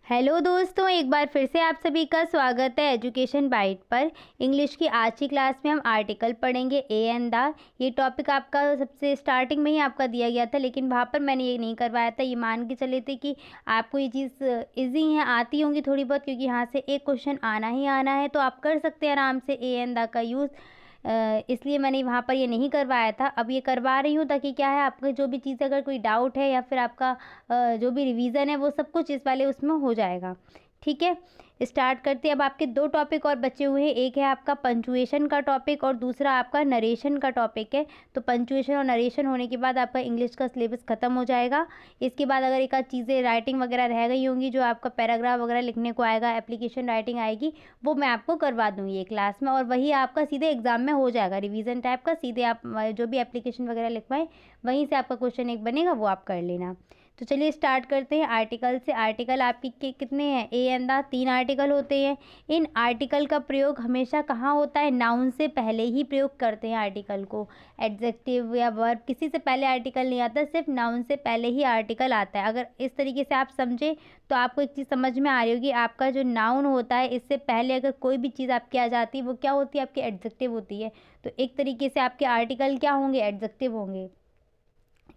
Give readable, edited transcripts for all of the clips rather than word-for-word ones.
Hello दोस्तों, एक बार फिर से आप सभी का स्वागत है एजुकेशन बाइट पर। इंग्लिश की आज की क्लास में हम आर्टिकल पढ़ेंगे ए एंड द। ये टॉपिक आपका सबसे स्टार्टिंग में ही आपका दिया गया था, लेकिन वहाँ पर मैंने ये नहीं करवाया था। ये मान के चले थे कि आपको ये चीज़ ईजी है, आती होंगी थोड़ी बहुत, क्योंकि यहाँ से एक क्वेश्चन आना ही आना है, तो आप कर सकते हैं आराम से ए एंड द का यूज़। इसलिए मैंने वहाँ पर ये नहीं करवाया था। अब ये करवा रही हूँ ताकि क्या है, आपका जो भी चीज़ अगर कोई डाउट है या फिर आपका जो भी रिवीजन है वो सब कुछ इस वाले उसमें हो जाएगा। ठीक है, स्टार्ट करते हैं। अब आपके दो टॉपिक और बचे हुए हैं, एक है आपका पंचुएशन का टॉपिक और दूसरा आपका नरेशन का टॉपिक है। तो पंचुएशन और नरेशन होने के बाद आपका इंग्लिश का सिलेबस ख़त्म हो जाएगा। इसके बाद अगर एक आध चीज़ें राइटिंग वगैरह रह गई होंगी, जो आपका पैराग्राफ वगैरह लिखने को आएगा, एप्लीकेशन राइटिंग आएगी, वो मैं आपको करवा दूँगी ये क्लास में, और वही आपका सीधे एग्जाम में हो जाएगा। रिवीजन टाइप का सीधे आप जो भी एप्लीकेशन वगैरह लिखवाएं, वहीं से आपका क्वेश्चन एक बनेगा, वो आप कर लेना। तो चलिए स्टार्ट करते हैं आर्टिकल से। आर्टिकल आपके कितने हैं? ए एंड द 3 आर्टिकल होते हैं। इन आर्टिकल का प्रयोग हमेशा कहाँ होता है? नाउन से पहले ही प्रयोग करते हैं आर्टिकल को। एडजेक्टिव या वर्ब किसी से पहले आर्टिकल नहीं आता, सिर्फ नाउन से पहले ही आर्टिकल आता है। अगर इस तरीके से आप समझे तो आपको एक चीज़ समझ में आ रही होगी, आपका जो नाउन होता है इससे पहले अगर कोई भी चीज़ आपकी आ जाती है, वो क्या होती है? आपकी एडजेक्टिव होती है। तो एक तरीके से आपके आर्टिकल क्या होंगे? एडजेक्टिव होंगे।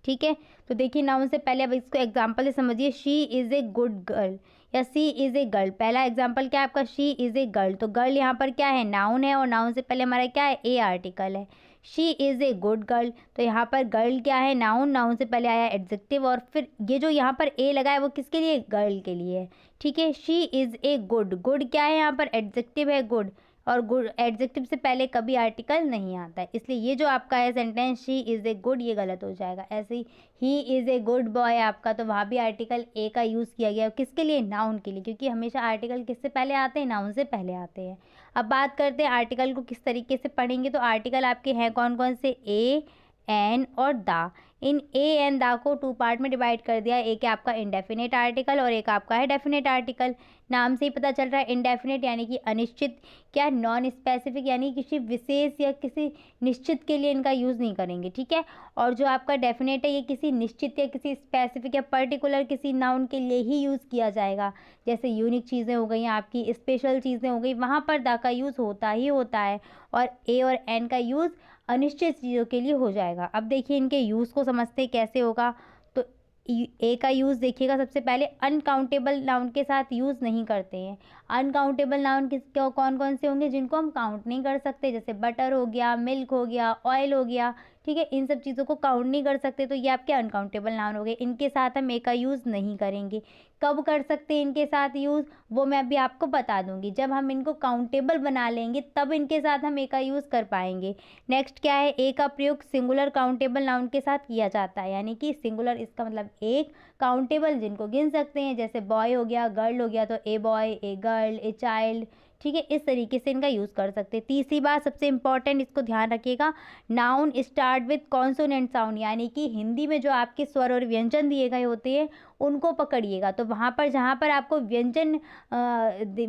ठीक है, तो देखिए नाउन से पहले अब इसको एग्जाम्पल से समझिए। She is a good girl या सी इज़ ए गर्ल। पहला एग्जाम्पल क्या है आपका? She is a girl. तो गर्ल यहाँ पर क्या है? नाउन है, और नाउन से पहले हमारा क्या है? ए आर्टिकल है। She is a good girl, तो यहाँ पर गर्ल क्या है? नाउन। नाउन से पहले आया एडजेक्टिव, और फिर ये जो यहाँ पर ए लगा है वो किसके लिए? गर्ल के लिए है। ठीक है, she is a good. Good क्या है यहाँ पर? एडजेक्टिव है गुड, और गुड एडजेक्टिव से पहले कभी आर्टिकल नहीं आता है, इसलिए ये जो आपका है sentence she is a good, ये गलत हो जाएगा। ऐसे he is a good boy आपका, तो वहाँ भी आर्टिकल ए का यूज़ किया गया। किसके लिए? नाउन के लिए, क्योंकि हमेशा आर्टिकल किससे पहले आते हैं? नाउन से पहले आते हैं। अब बात करते हैं आर्टिकल को किस तरीके से पढ़ेंगे। तो आर्टिकल आपके हैं कौन कौन से? ए, एन और the. In A and the को 2 पार्ट में डिवाइड कर दिया। एक है आपका इंडेफिनेट आर्टिकल और एक आपका है डेफिनेट आर्टिकल। नाम से ही पता चल रहा है, इंडेफिनेट यानी कि अनिश्चित, क्या नॉन स्पेसिफिक यानी किसी विशेष या किसी निश्चित के लिए इनका यूज़ नहीं करेंगे। ठीक है, और जो आपका डेफिनेट है ये किसी निश्चित या किसी स्पेसिफिक या पर्टिकुलर किसी नाउन के लिए ही यूज़ किया जाएगा। जैसे यूनिक चीज़ें हो गई, आपकी स्पेशल चीज़ें हो गई, वहाँ पर द का यूज़ होता ही होता है, और ए और एन का यूज़ अनिश्चित चीज़ों के लिए हो जाएगा। अब देखिए इनके यूज़ को समझते कैसे होगा। तो ए का यूज़ देखिएगा, सबसे पहले अनकाउंटेबल नाउन के साथ यूज़ नहीं करते हैं। अनकाउंटेबल नाउन किस कौन कौन से होंगे? जिनको हम काउंट नहीं कर सकते, जैसे बटर हो गया, मिल्क हो गया, ऑयल हो गया। ठीक है, इन सब चीज़ों को काउंट नहीं कर सकते, तो ये आपके अनकाउंटेबल नाउन हो गए। इनके साथ हम ए का यूज़ नहीं करेंगे। कब कर सकते हैं इनके साथ यूज़, वो मैं अभी आपको बता दूंगी। जब हम इनको काउंटेबल बना लेंगे तब इनके साथ हम ए का यूज़ कर पाएंगे। नेक्स्ट क्या है? ए का प्रयोग सिंगुलर काउंटेबल नाउन के साथ किया जाता है, यानी कि सिंगुलर इसका मतलब एक, काउंटेबल जिनको गिन सकते हैं, जैसे बॉय हो गया, गर्ल हो गया, तो a boy, a girl, a child. ठीक है, इस तरीके से इनका यूज़ कर सकते हैं। तीसरी बात सबसे इंपॉर्टेंट, इसको ध्यान रखिएगा, noun start with consonant sound, यानी कि हिंदी में जो आपके स्वर और व्यंजन दिए गए होते हैं उनको पकड़िएगा। तो वहाँ पर जहाँ पर आपको व्यंजन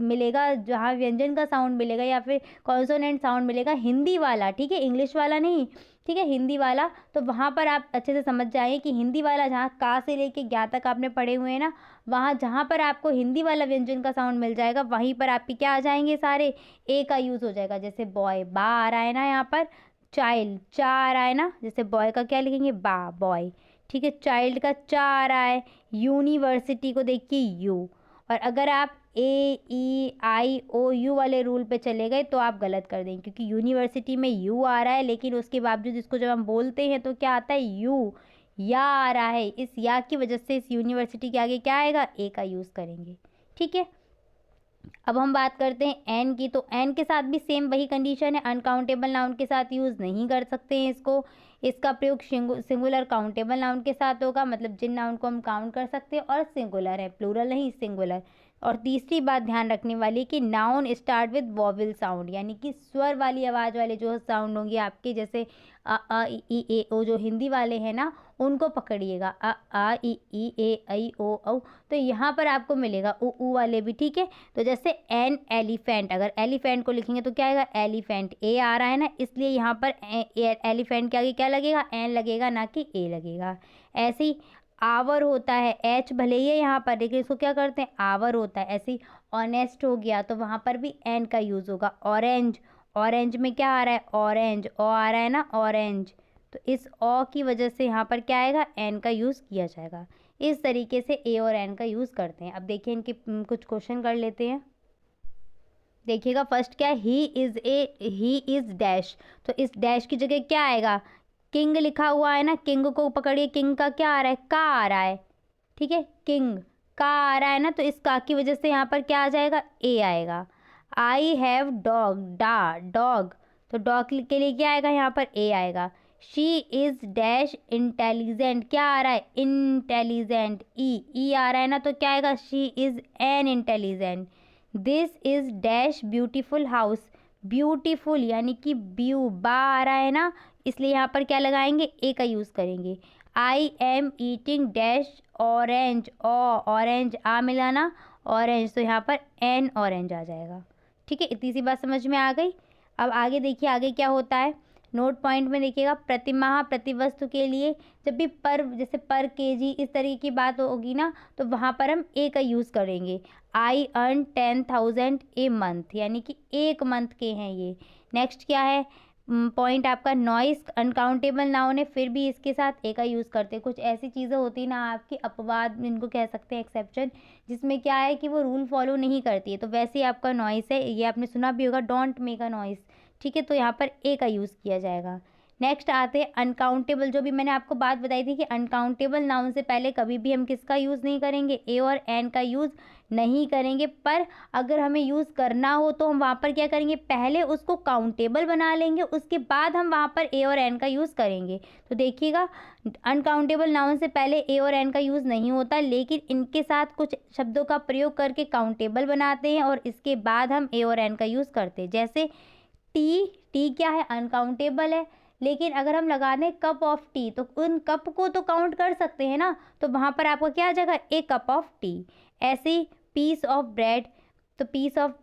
मिलेगा, जहाँ व्यंजन का साउंड मिलेगा या फिर कॉन्सोनेंट साउंड मिलेगा, हिंदी वाला, ठीक है, इंग्लिश वाला नहीं, ठीक है, हिंदी वाला, तो वहाँ पर आप अच्छे से समझ जाइए कि हिंदी वाला जहाँ का से लेके ज्ञा तक आपने पढ़े हुए हैं ना, वहाँ जहाँ पर आपको हिंदी वाला व्यंजन का साउंड मिल जाएगा, वहीं पर आपके क्या आ जाएंगे? सारे ए का यूज़ हो जाएगा। जैसे बॉय, बा आ रहा है ना यहाँ पर, चाइल्ड, चा आ रहा है ना, जैसे बॉय का क्या लिखेंगे? बा, बॉय। ठीक है, चाइल्ड का चा आ रहा है। यूनिवर्सिटी को देखिए यू। और अगर आप ए ई आई ओ यू वाले रूल पे चले गए तो आप गलत कर देंगे, क्योंकि यूनिवर्सिटी में यू आ रहा है, लेकिन उसके बावजूद इसको जब हम बोलते हैं तो क्या आता है? यू, या आ रहा है। इस या की वजह से इस यूनिवर्सिटी के आगे क्या आएगा? ए का यूज़ करेंगे। ठीक है, अब हम बात करते हैं एन की। तो एन के साथ भी सेम वही कंडीशन है, अनकाउंटेबल नाउन के साथ यूज़ नहीं कर सकते हैं इसको। इसका प्रयोग सिंगुलर काउंटेबल नाउन के साथ होगा, मतलब जिन नाउन को हम काउंट कर सकते हैं, और सिंगुलर है, प्लूरल नहीं, सिंगुलर। और तीसरी बात ध्यान रखने वाली कि noun start with vowel sound, यानी कि स्वर वाली आवाज़ वाले जो साउंड होंगे आपके, जैसे अ ई ए ओ, जो हिंदी वाले हैं ना, उनको पकड़िएगा, आ ई ए ऐ ओ औ। तो यहाँ पर आपको मिलेगा ऊ वाले भी। ठीक है, तो जैसे एन एलिफेंट, अगर एलिफेंट को लिखेंगे तो क्या आएगा? एलिफेंट। ए आ रहा है ना, इसलिए यहाँ पर एलिफेंट के आगे क्या लगेगा? एन लगेगा, ना कि ए लगेगा। ऐसे ही आवर होता है, एच भले ही है यहाँ पर लेकिन इसको क्या करते हैं, आवर होता है। ऐसे ही ऑनेस्ट हो गया तो वहाँ पर भी एन का यूज़ होगा। ऑरेंज, ऑरेंज में क्या आ रहा है, ऑरेंज, ओ आ रहा है ना, ऑरेंज, तो इस ओ की वजह से यहाँ पर क्या आएगा, एन का यूज़ किया जाएगा। इस तरीके से ए और एन का यूज़ करते हैं। अब देखिए इनके कुछ क्वेश्चन कर लेते हैं। देखिएगा फर्स्ट क्या है, ही इज़ डैश, तो इस डैश की जगह क्या आएगा, किंग लिखा हुआ है ना, किंग को पकड़िए, किंग का क्या आ रहा है, का आ रहा है, ठीक है, किंग का आ रहा है ना, तो इस का की वजह से यहाँ पर क्या आ जाएगा, ए आएगा। आई हैव डॉग, डॉग, तो डॉग के लिए क्या आएगा, यहाँ पर ए आएगा। शी इज़ डैश इंटेलिजेंट, क्या आ रहा है, इंटेलिजेंट, ई आ रहा है ना, तो क्या आएगा, she is an intelligent. This is dash beautiful house, beautiful यानी कि ब्यू, बा आ रहा है ना, इसलिए यहाँ पर क्या लगाएंगे, ए का यूज़ करेंगे। I am eating dash orange, orange आ मिला ना, ऑरेंज, तो यहाँ पर एन ऑरेंज आ जाएगा। ठीक है, इतनी सी बात समझ में आ गई। अब आगे देखिए, आगे क्या होता है, नोट पॉइंट में देखिएगा, प्रतिमाह प्रतिवस्तु के लिए जब भी पर, जैसे पर केजी इस तरीके की बात होगी ना, तो वहाँ पर हम ए का यूज़ करेंगे। आई अर्न 10,000 ए मंथ, यानी कि एक मंथ के हैं ये। नेक्स्ट क्या है पॉइंट आपका, नॉइस अनकाउंटेबल नाउन है, फिर भी इसके साथ ए का यूज़ करते हैं। कुछ ऐसी चीज़ें होती है ना आपकी अपवाद, इनको कह सकते हैं एक्सेप्शन, जिसमें क्या है कि वो रूल फॉलो नहीं करती है, तो वैसे ही आपका नॉइस है, ये आपने सुना भी होगा, डोंट मेक अ नॉइस। ठीक है, तो यहाँ पर ए का यूज़ किया जाएगा। नेक्स्ट आते हैं अनकाउंटेबल, जो भी मैंने आपको बात बताई थी कि अनकाउंटेबल नाउन से पहले कभी भी हम किसका यूज़ नहीं करेंगे, ए और एन का यूज़ नहीं करेंगे, पर अगर हमें यूज़ करना हो तो हम वहाँ पर क्या करेंगे, पहले उसको काउंटेबल बना लेंगे, उसके बाद हम वहाँ पर ए और एन का यूज़ करेंगे। तो देखिएगा अनकाउंटेबल नाउन से पहले ए और एन का यूज़ नहीं होता, लेकिन इनके साथ कुछ शब्दों का प्रयोग करके काउंटेबल बनाते हैं और इसके बाद हम ए और एन का यूज़ करते हैं। जैसे टी क्या है, अनकाउंटेबल है, लेकिन अगर हम लगा दें कप ऑफ टी तो उन कप को तो काउंट कर सकते हैं ना, तो वहाँ पर आपका क्या आ जाएगा, ए कप ऑफ टी। ऐसे ही पीस ऑफ ब्रेड, तो पीस ऑफ,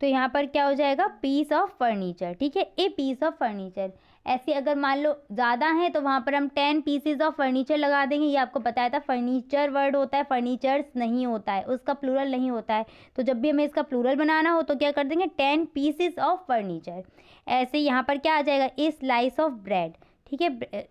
तो यहाँ पर क्या हो जाएगा, पीस ऑफ फर्नीचर। ठीक है, ए पीस ऑफ फर्नीचर। ऐसे अगर मान लो ज़्यादा है तो वहाँ पर हम 10 पीसेज ऑफ फर्नीचर लगा देंगे। ये आपको बताया था, फर्नीचर वर्ड होता है, फर्नीचर्स नहीं होता है, उसका प्लूरल नहीं होता है, तो जब भी हमें इसका प्लूरल बनाना हो तो क्या कर देंगे, 10 पीसेज ऑफ फर्नीचर। ऐसे यहाँ पर क्या आ जाएगा, ए स्लाइस ऑफ ब्रेड। ठीक है,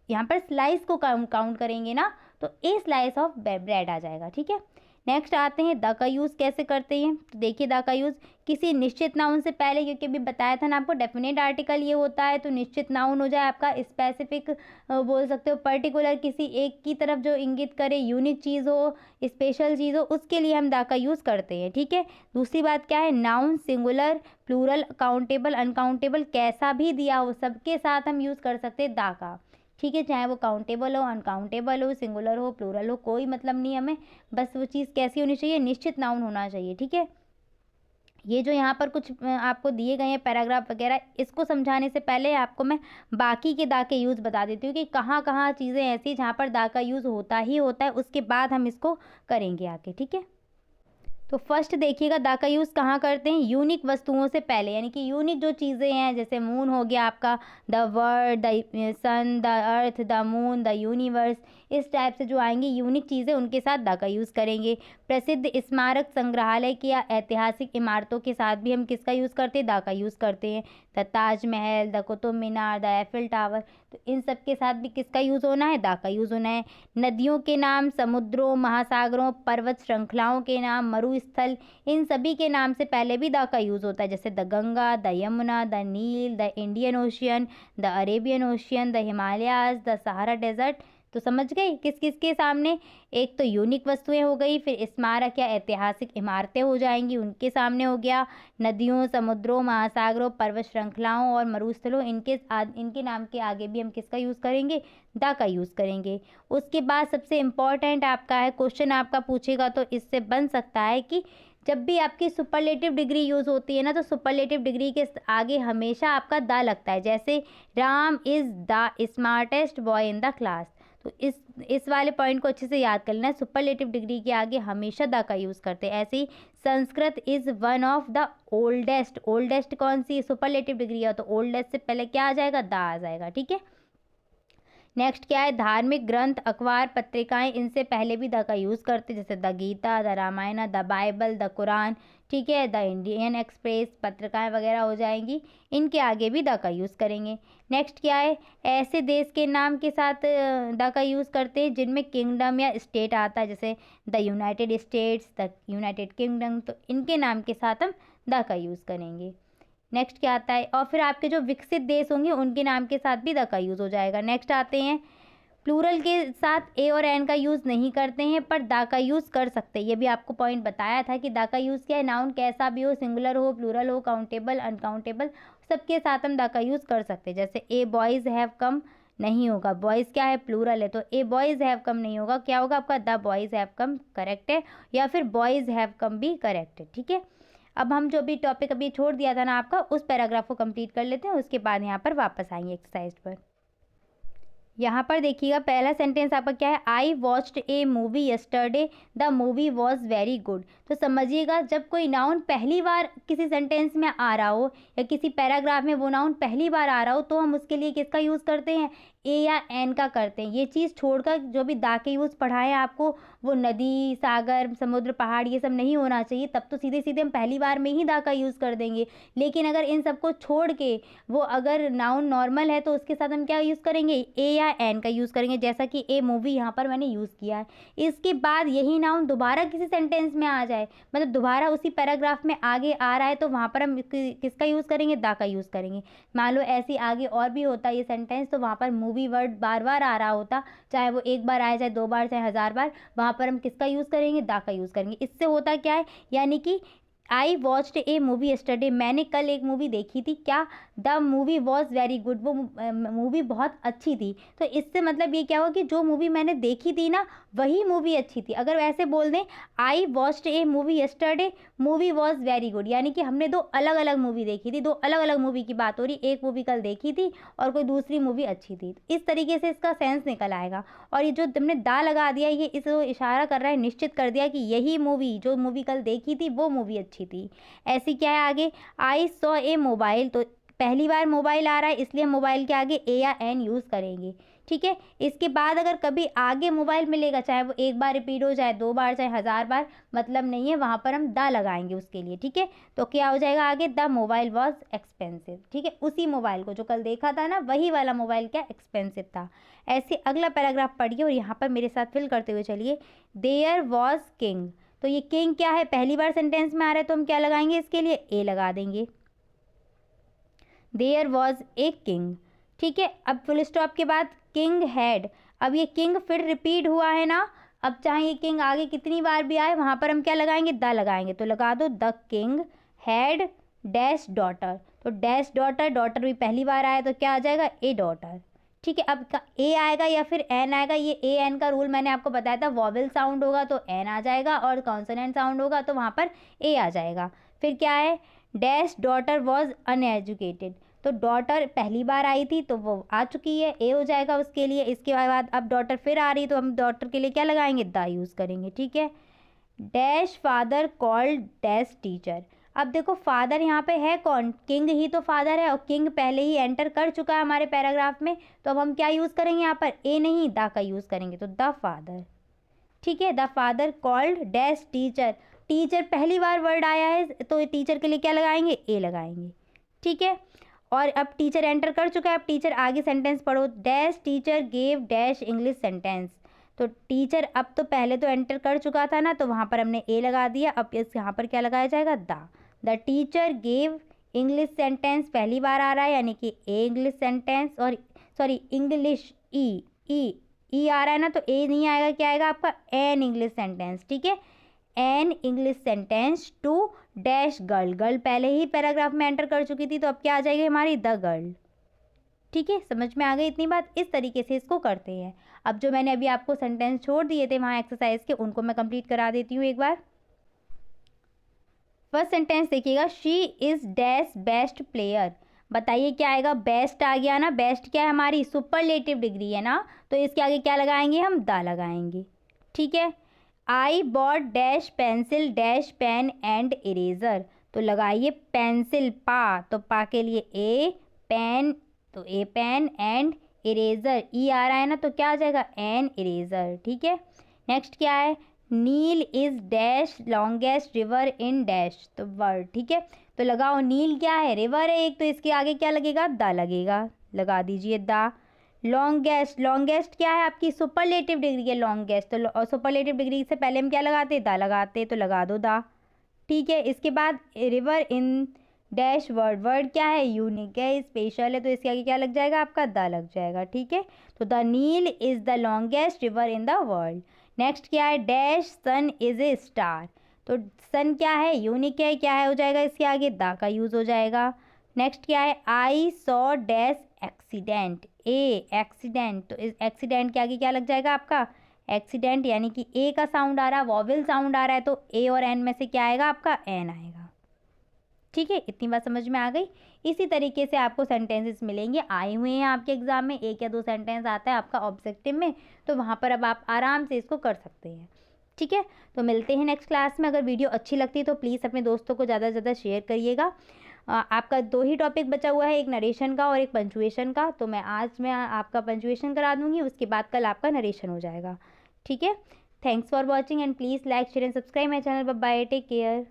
यहाँ पर स्लाइस को काउंट करेंगे ना, तो ए स्लाइस ऑफ ब्रेड आ जाएगा। ठीक है, नेक्स्ट आते हैं द का यूज़ कैसे करते हैं। तो देखिए द का यूज़ किसी निश्चित नाउन से पहले, क्योंकि अभी बताया था ना आपको डेफिनेट आर्टिकल ये होता है, तो निश्चित नाउन हो जाए आपका, स्पेसिफिक बोल सकते हो, पर्टिकुलर किसी एक की तरफ जो इंगित करे, यूनिक चीज़ हो, स्पेशल चीज़ हो, उसके लिए हम द का यूज़ करते हैं। ठीक है, दूसरी बात क्या है, noun singular plural countable uncountable कैसा भी दिया हो, सबके साथ हम यूज़ कर सकते हैं द का। ठीक है, चाहे वो काउंटेबल हो, अनकाउंटेबल हो, सिंगुलर हो, प्लूरल हो, कोई मतलब नहीं हमें, बस वो चीज़ कैसी होनी चाहिए, निश्चित नाउन होना चाहिए। ठीक है, ये जो यहाँ पर कुछ आपको दिए गए हैं पैराग्राफ वगैरह, इसको समझाने से पहले आपको मैं बाकी के दा के यूज़ बता देती हूँ कि कहाँ कहाँ चीज़ें ऐसी जहाँ पर दा का यूज़ होता ही होता है, उसके बाद हम इसको करेंगे आगे। ठीक है, तो फर्स्ट देखिएगा द का यूज़ कहाँ करते हैं, यूनिक वस्तुओं से पहले, यानी कि यूनिक जो चीज़ें हैं, जैसे मून हो गया आपका, the world, the sun, the earth, the moon, the universe, इस टाइप से जो आएंगी यूनिक चीज़ें, उनके साथ द का यूज़ करेंगे। प्रसिद्ध स्मारक संग्रहालय की या ऐतिहासिक इमारतों के साथ भी हम किसका यूज़ करते हैं, द का यूज़ करते हैं। The Taj Mahal, the Qutub Minar, the Eiffel tower, तो इन सब के साथ भी किसका यूज़ होना है, द का यूज़ होना है। नदियों के नाम, समुद्रों, महासागरों, पर्वत श्रृंखलाओं के नाम, मरुस्थल, इन सभी के नाम से पहले भी द का यूज़ होता है, जैसे the Ganga, the Yamuna, the Nile, the Indian ocean, the Arabian ocean, the Himalayas, the Sahara desert. तो समझ गए किस किस के सामने, एक तो यूनिक वस्तुएं हो गई, फिर स्मारक या ऐतिहासिक इमारतें हो जाएंगी, उनके सामने हो गया, नदियों, समुद्रों, महासागरों, पर्वत श्रृंखलाओं और मरुस्थलों, इनके नाम के आगे भी हम किसका यूज़ करेंगे, द का यूज़ करेंगे। उसके बाद सबसे इम्पॉर्टेंट आपका है, क्वेश्चन आपका पूछेगा तो इससे बन सकता है कि जब भी आपकी सुपरलेटिव डिग्री यूज़ होती है ना, तो सुपरलेटिव डिग्री के आगे हमेशा आपका द लगता है। जैसे Ram is the smartest boy in the class, तो इस वाले पॉइंट को अच्छे से याद कर लेना है, सुपरलेटिव डिग्री के आगे हमेशा द का यूज़ करते हैं। ऐसे ही Sanskrit is one of the oldest, oldest कौन सी सुपरलेटिव डिग्री है, तो ओल्डेस्ट से पहले क्या आ जाएगा, द आ जाएगा। ठीक है, नेक्स्ट क्या है, धार्मिक ग्रंथ, अखबार, पत्रिकाएं, इनसे पहले भी द का यूज़ करते, जैसे the Gita, the Ramayana, the Bible, the Quran, ठीक है, द इंडियन एक्सप्रेस, पत्रिकाएं वगैरह हो जाएंगी, इनके आगे भी द का यूज़ करेंगे। नेक्स्ट क्या है, ऐसे देश के नाम के साथ द का यूज़ करते हैं जिनमें किंगडम या स्टेट आता है, जैसे the United states, the United kingdom, तो इनके नाम के साथ हम द का यूज़ करेंगे। नेक्स्ट क्या आता है, और फिर आपके जो विकसित देश होंगे उनके नाम के साथ भी द का यूज़ हो जाएगा। नेक्स्ट आते हैं, प्लूरल के साथ ए और एन का यूज़ नहीं करते हैं पर द का यूज़ कर सकते हैं। ये भी आपको पॉइंट बताया था कि द का यूज़ क्या है, नाउन कैसा भी हो, सिंगुलर हो, प्लूरल हो, काउंटेबल, अनकाउंटेबल, सबके साथ हम द का यूज़ कर सकते हैं। जैसे ए बॉयज़ हैव कम नहीं होगा, बॉयज़ क्या है, प्लूरल है, तो ए बॉयज़ हैव कम नहीं होगा, क्या होगा आपका, the boys have come correct है, या फिर बॉयज़ हैव कम भी करेक्ट है। ठीक है, अब हम जो भी टॉपिक अभी छोड़ दिया था ना आपका, उस पैराग्राफ को कंप्लीट कर लेते हैं, उसके बाद यहाँ पर वापस आएंगे एक्सरसाइज पर। यहाँ पर देखिएगा पहला सेंटेंस आपका क्या है, I watched A movie yesterday the movie was very good. तो समझिएगा जब कोई नाउन पहली बार किसी सेंटेंस में आ रहा हो या किसी पैराग्राफ में वो नाउन पहली बार आ रहा हो तो हम उसके लिए किसका यूज़ करते हैं, ए या एन का करते हैं। ये चीज़ छोड़कर जो भी दा के यूज़ पढ़ाए आपको, वो नदी, सागर, समुद्र, पहाड़, ये सब नहीं होना चाहिए, तब तो सीधे सीधे हम पहली बार में ही दा का यूज़ कर देंगे। लेकिन अगर इन सबको छोड़ के वो अगर नाउन नॉर्मल है तो उसके साथ हम क्या यूज़ करेंगे, ए या एन का यूज़ करेंगे, जैसा कि ए मूवी यहाँ पर मैंने यूज़ किया है। इसके बाद यही नाउन दोबारा किसी सेंटेंस में आ जाए, मतलब दोबारा उसी पैराग्राफ में आगे आ रहा है, तो वहाँ पर हम किसका यूज़ करेंगे, दा का यूज़ करेंगे। मान लो ऐसे आगे और भी होता है ये सेंटेंस, तो वहाँ पर मूवी वर्ड बार बार आ रहा होता, चाहे वो एक बार आए, चाहे दो बार, चाहे 1000 बार, वहाँ पर हम किसका यूज़ करेंगे, दा का यूज़ करेंगे। इससे होता क्या है, यानी कि I watched A movie yesterday, मैंने कल एक मूवी देखी थी, क्या, the movie was very good, वो मूवी बहुत अच्छी थी। तो इससे मतलब ये क्या हुआ कि जो मूवी मैंने देखी थी ना वही मूवी अच्छी थी। अगर वैसे बोल दें I watched A movie yesterday movie was very good, यानी कि हमने दो अलग अलग मूवी देखी थी, दो अलग अलग मूवी की बात हो रही, एक मूवी कल देखी थी और कोई दूसरी मूवी अच्छी थी। इस तरीके से इसका सेंस निकल आएगा। और ये जो तुमने दा लगा दिया, ये इस इशारा कर रहा है, निश्चित कर दिया कि यही मूवी, जो मूवी कल देखी थी वो मूवी अच्छी थी। ऐसी क्या है आगे, आई सॉ ए मोबाइल, तो पहली बार मोबाइल आ रहा है इसलिए मोबाइल के आगे ए या एन यूज़ करेंगे। ठीक है, इसके बाद अगर कभी आगे मोबाइल मिलेगा, चाहे वो एक बार रिपीट हो, चाहे दो बार, चाहे 1000 बार, मतलब नहीं है, वहाँ पर हम द लगाएंगे उसके लिए। ठीक है, तो क्या हो जाएगा आगे, द मोबाइल वॉज एक्सपेंसिव। ठीक है, उसी मोबाइल को जो कल देखा था ना, वही वाला मोबाइल क्या एक्सपेंसिव था। ऐसे अगला पैराग्राफ पढ़िए और यहाँ पर मेरे साथ फिल करते हुए चलिए, देयर वॉज किंग, तो ये किंग क्या है, पहली बार सेंटेंस में आ रहा है तो हम क्या लगाएंगे, इसके लिए ए लगा देंगे, देयर वॉज ए किंग। ठीक है, अब फुल स्टॉप के बाद किंग हैड, अब ये किंग फिर रिपीट हुआ है ना, अब चाहे ये किंग आगे कितनी बार भी आए वहाँ पर हम क्या लगाएंगे, द लगाएंगे, तो लगा दो the king had dash daughter, तो डैश डॉटर, डॉटर भी पहली बार आया तो क्या आ जाएगा, ए डॉटर। ठीक है, अब ए आएगा या फिर एन आएगा, ये ए एन का रूल मैंने आपको बताया था, वॉवेल साउंड होगा तो एन आ जाएगा और कॉन्सोनेंट साउंड होगा तो वहाँ पर ए आ जाएगा। फिर क्या है, डैश डॉटर वॉज अनएजुकेटेड, तो डॉटर पहली बार आई थी तो वो आ चुकी है, ए हो जाएगा उसके लिए। इसके बाद अब डॉटर फिर आ रही तो हम डॉटर के लिए क्या लगाएंगे, द यूज़ करेंगे। ठीक है, dash father called dash teacher, अब देखो फादर यहाँ पे है कौन, किंग ही तो फादर है, और किंग पहले ही एंटर कर चुका है हमारे पैराग्राफ में, तो अब हम क्या यूज़ करेंगे यहाँ पर, ए नहीं द का यूज़ करेंगे, तो द फादर। ठीक है, the father called dash teacher, teacher पहली बार वर्ड आया है तो टीचर के लिए क्या लगाएंगे, ए लगाएंगे। ठीक है, और अब टीचर एंटर कर चुका है, अब टीचर आगे सेंटेंस पढ़ो, dash teacher gave dash English sentence, तो टीचर अब तो पहले तो एंटर कर चुका था ना, तो वहाँ पर हमने ए लगा दिया, अब इस यहाँ पर क्या लगाया जाएगा, the teacher gave English sentence पहली बार आ रहा है यानी कि ए इंग्लिश सेंटेंस, और सॉरी इंग्लिश ई आ रहा है ना, तो ए नहीं आएगा, क्या आएगा आपका, एन इंग्लिश सेंटेंस। ठीक है, an English sentence to dash girl, girl पहले ही पैराग्राफ में एंटर कर चुकी थी तो अब क्या आ जाएगी हमारी, द गर्ल। ठीक है, समझ में आ गई इतनी बात, इस तरीके से इसको करते हैं। अब जो मैंने अभी आपको सेंटेंस छोड़ दिए थे वहाँ एक्सरसाइज के, उनको मैं कंप्लीट करा देती हूँ एक बार। फर्स्ट सेंटेंस देखिएगा, she is dash best player, बताइए क्या आएगा, बेस्ट आ गया ना, बेस्ट क्या है हमारी, सुपरलेटिव डिग्री है ना, तो इसके आगे क्या लगाएंगे, हम द लगाएंगे। ठीक है, I bought dash pencil dash pen and eraser, तो लगाइए पेंसिल पा, तो पा के लिए ए, पेन तो ए पेन, एंड इरेजर, ई आ रहा है ना, तो क्या आ जाएगा एन इरेजर। ठीक है, नेक्स्ट क्या है, Nile is dash longest river in dash, तो वर्ड। ठीक है, तो लगाओ, नील क्या है, रिवर है एक, तो इसके आगे क्या लगेगा, द लगेगा, लगा दीजिए द। लॉन्गेस्ट, लॉन्गेस्ट क्या है आपकी सुपरलेटिव डिग्री है लॉन्गेस्ट, तो सुपरलेटिव डिग्री से पहले हम क्या लगाते, द लगाते, तो लगा दो द। ठीक है, इसके बाद river in dash word, word क्या है, यूनिक है, स्पेशल है, तो इसके आगे क्या लग जाएगा आपका, द लग जाएगा। ठीक है, तो the Nile is the longest river in the world. Next क्या है, dash sun is a star, तो सन क्या है, यूनिक है, क्या है हो जाएगा इसके आगे, द का यूज हो जाएगा। नेक्स्ट क्या है, I saw dash accident, A accident, तो इस एक्सीडेंट के आगे क्या लग जाएगा आपका, एक्सीडेंट, यानी कि ए का साउंड आ रहा है, वॉवेल साउंड आ रहा है, तो ए और एन में से क्या आएगा आपका, एन आएगा। ठीक है, इतनी बात समझ में आ गई। इसी तरीके से आपको सेंटेंसेस मिलेंगे, आए हुए हैं आपके एग्जाम में, एक या दो सेंटेंस आता है आपका ऑब्जेक्टिव में, तो वहाँ पर अब आप आराम से इसको कर सकते हैं। ठीक है, तो मिलते हैं नेक्स्ट क्लास में। अगर वीडियो अच्छी लगती है तो प्लीज़ अपने दोस्तों को ज़्यादा से ज़्यादा शेयर करिएगा। आपका 2 ही टॉपिक बचा हुआ है, एक नरेशन का और एक पंचुएशन का, तो मैं आपका पंचुएशन करा दूँगी, उसके बाद कल आपका नरेशन हो जाएगा। ठीक है, thanks for watching and please like share and subscribe my channel. Bye bye, take care.